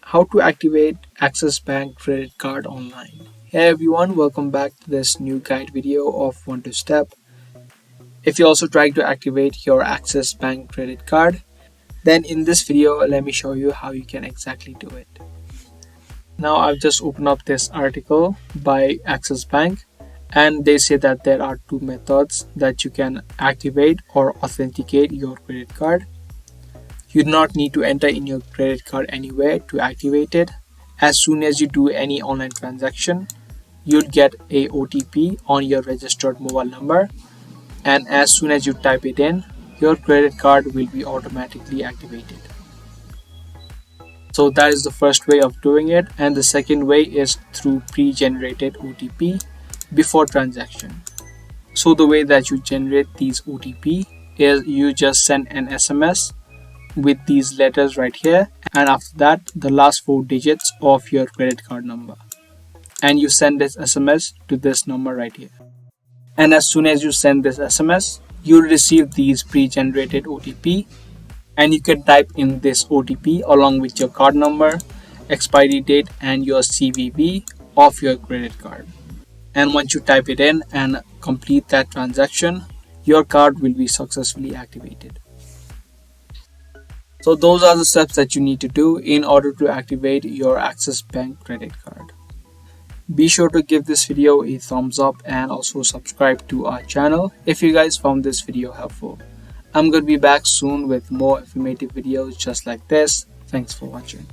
How to activate Axis Bank credit card online. Hey everyone, welcome back to this new guide video of 1 2 Step. If you're also trying to activate your Axis Bank credit card, then in this video let me show you how you can exactly do it. Now I've just opened up this article by Axis Bank, and they say that there are two methods that you can activate or authenticate your credit card. You do not need to enter in your credit card anywhere to activate it. As soon as you do any online transaction, you'll get a OTP on your registered mobile number, and as soon as you type it in, your credit card will be automatically activated. So that is the first way of doing it, and the second way is through pre-generated OTP before transaction. So the way that you generate these OTP is you just send an SMS with these letters right here, and after that the last 4 digits of your credit card number, and you send this SMS to this number right here. And as soon as you send this SMS, you'll receive these pre-generated OTP, and you can type in this OTP along with your card number, expiry date, and your CVV of your credit card. And once you type it in and complete that transaction, your card will be successfully activated. So those are the steps that you need to do in order to activate your Axis Bank credit card. Be sure to give this video a thumbs up and also subscribe to our channel if you guys found this video helpful. I'm going to be back soon with more informative videos just like this. Thanks for watching.